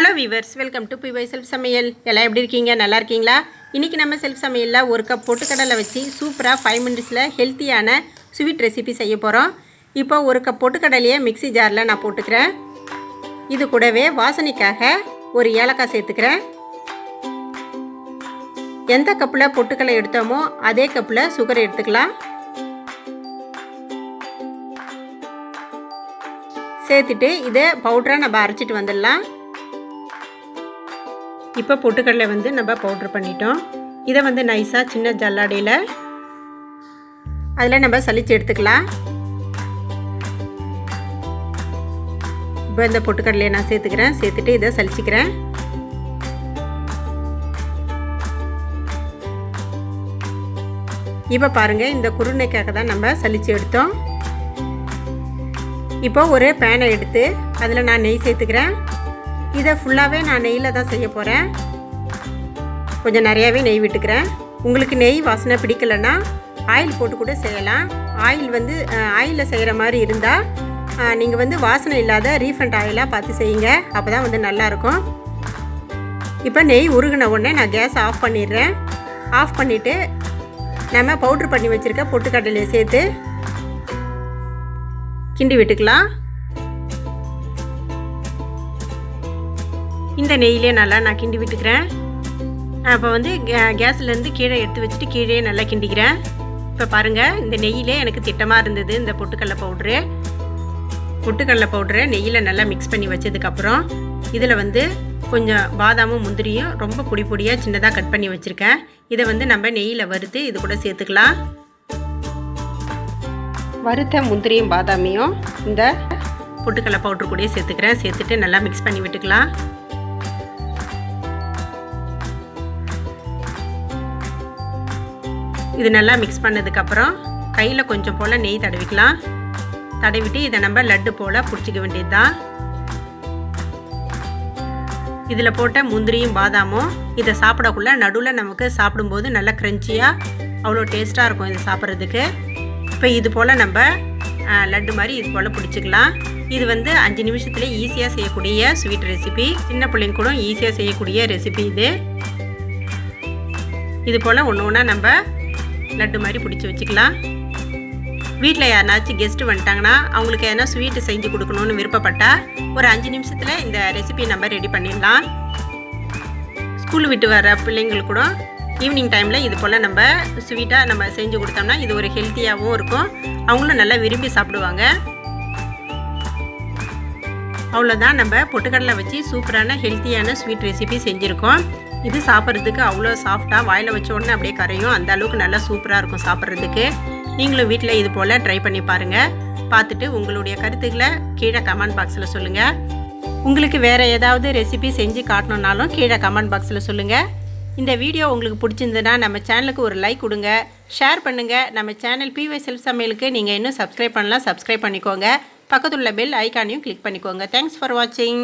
Hello viewers, welcome to பிவை self சமையல். எல்லாம் எப்படி இருக்கீங்க? நல்லா இருக்கீங்களா? இன்றைக்கி நம்ம செல்ஃப் சமையலில் ஒரு கப் பொட்டுக்கடலை வச்சு சூப்பராக 5 மினிட்ஸில் ஹெல்த்தியான ஸ்வீட் ரெசிபி செய்ய போகிறோம். இப்போ ஒரு கப் பொட்டுக்கடலையை மிக்ஸி ஜாரில் நான் போட்டுக்கிறேன். இது கூடவே வாசனைக்காக ஒரு ஏலக்காய் சேர்த்துக்கிறேன். எந்த கப்பில் பொட்டுக்கடலை எடுத்தோமோ அதே கப்பில் சுகர் எடுத்துக்கலாம். சேர்த்துட்டு இதை பவுடராக நம்ம அரைச்சிட்டு வந்துடலாம். இப்போ பொட்டுக்கடலை நம்ம பவுட்ரு பண்ணிட்டோம். இதை நைஸாக சின்ன ஜல்லாடியில் அதில் நம்ம சலிச்சு எடுத்துக்கலாம். இப்போ இந்த பொட்டுக்கடலையை நான் சேர்த்துக்கிறேன். சேர்த்துட்டு இதை சலிச்சிக்கிறேன். இப்போ பாருங்கள், இந்த குருணைக்காக தான் நம்ம சலிச்சு எடுத்தோம். இப்போ ஒரு பேனை எடுத்து அதில் நான் நெய் சேர்த்துக்கிறேன். இதை ஃபுல்லாகவே நான் நெய்யில் தான் செய்ய போகிறேன். கொஞ்சம் நிறையாவே நெய் விட்டுக்கிறேன். உங்களுக்கு நெய் வாசனை பிடிக்கலைன்னா ஆயில் போட்டு கூட செய்யலாம். ஆயிலில் செய்கிற மாதிரி இருந்தால் நீங்கள் வாசனை இல்லாத ரீஃபண்ட் ஆயிலாக பார்த்து செய்யுங்க. அப்போ தான் நல்லாயிருக்கும். இப்போ நெய் உருகின உடனே நான் கேஸ் ஆஃப் பண்ணிடுறேன். ஆஃப் பண்ணிவிட்டு நம்ம பவுட்ரு பண்ணி வச்சுருக்க பொட்டுக்கடலையை சேர்த்து கிண்டி விட்டுக்கலாம். இந்த நெய்யிலே நல்லா நான் கிண்டி விட்டுக்கிறேன். இப்போ கேஸ்லேருந்து கீழே எடுத்து வச்சுட்டு கீழே நல்லா கிண்டிக்கிறேன். இப்போ பாருங்கள், இந்த நெய்யிலே எனக்கு திட்டமாக இருந்தது. இந்த பொட்டுக்கடலை பவுட்ரு நெய்யில் நல்லா மிக்ஸ் பண்ணி வச்சதுக்கப்புறம் இதில் கொஞ்சம் பாதாமும் முந்திரியும் ரொம்ப பொடி பொடியாக சின்னதாக கட் பண்ணி வச்சுருக்கேன். இதை நம்ம நெய்யில் வறுத்து இது கூட சேர்த்துக்கலாம். வறுத்த முந்திரியும் பாதாமையும் இந்த பொட்டுக்கடலை பவுட்ரு கூடயே சேர்த்துக்கிறேன். சேர்த்துட்டு நல்லா மிக்ஸ் பண்ணி விட்டுக்கலாம். இது நல்லா மிக்ஸ் பண்ணதுக்கப்புறம் கையில் கொஞ்சம் போல் நெய் தடவிக்கலாம். தடவிட்டு இதை நம்ம லட்டு போல் பிடிச்சிக்க வேண்டியது தான். இதில் போட்ட முந்திரியும் பாதாமும் இதை சாப்பிடக்குள்ள நடுவில் நமக்கு சாப்பிடும்போது நல்லா க்ரன்ச்சியாக அவ்வளோ டேஸ்ட்டாக இருக்கும் இது சாப்பிட்றதுக்கு. இப்போ இது போல் நம்ம லட்டு மாதிரி இது போல் பிடிச்சிக்கலாம். இது 5 நிமிஷத்துலேயே ஈஸியாக செய்யக்கூடிய ஸ்வீட் ரெசிபி. சின்ன பிள்ளைங்க கூட ஈஸியாக செய்யக்கூடிய ரெசிபி இது போல் ஒன்று ஒன்றா நம்ம லட்டு மாதிரி பிடிச்சி வச்சுக்கலாம். வீட்டில் யாருனாச்சும் கெஸ்ட்டு வந்துட்டாங்கன்னா அவங்களுக்கு எதனா ஸ்வீட்டு செஞ்சு கொடுக்கணுன்னு விருப்பப்பட்டால் ஒரு 5 நிமிஷத்தில் இந்த ரெசிபி நம்ம ரெடி பண்ணிடலாம். ஸ்கூல் விட்டு வர பிள்ளைங்களுக்கு கூட ஈவினிங் டைமில் இது போல் நம்ம ஸ்வீட்டாக நம்ம செஞ்சு கொடுத்தோம்னா இது ஒரு ஹெல்த்தியாகவும் இருக்கும். அவங்களும் நல்லா விரும்பி சாப்பிடுவாங்க. அவ்வளோதான், நம்ம பொட்டுக்கடலை வச்சு சூப்பரான ஹெல்த்தியான ஸ்வீட் ரெசிபி செஞ்சுருக்கோம். இது சாப்பிட்றதுக்கு அவ்வளோ சாஃப்டாக வாயில் வச்ச உடனே அப்படியே கரையும். அந்த அளவுக்கு நல்லா சூப்பராக இருக்கும் சாப்பிட்றதுக்கு. நீங்களும் வீட்டில் இது போல் ட்ரை பண்ணி பாருங்கள். பார்த்துட்டு உங்களுடைய கருத்துக்களை கீழே கமெண்ட் பாக்ஸில் சொல்லுங்கள். உங்களுக்கு வேறு ஏதாவது ரெசிபி செஞ்சு காட்டணுன்னாலும் கீழே கமெண்ட் பாக்ஸில் சொல்லுங்கள். இந்த வீடியோ உங்களுக்கு பிடிச்சிருந்ததுன்னா நம்ம சேனலுக்கு ஒரு லைக் கொடுங்க, ஷேர் பண்ணுங்கள். நம்ம சேனல் பிவை செல்ஃப் சமையலுக்கு நீங்கள் இன்னும் சப்ஸ்கிரைப் பண்ணலாம், சப்ஸ்கிரைப் பண்ணிக்கோங்க. பக்கத்தில் உள்ள பெல் ஐக்கானையும் கிளிக் பண்ணிக்கோங்க. தேங்க்ஸ் ஃபார் வாட்சிங்.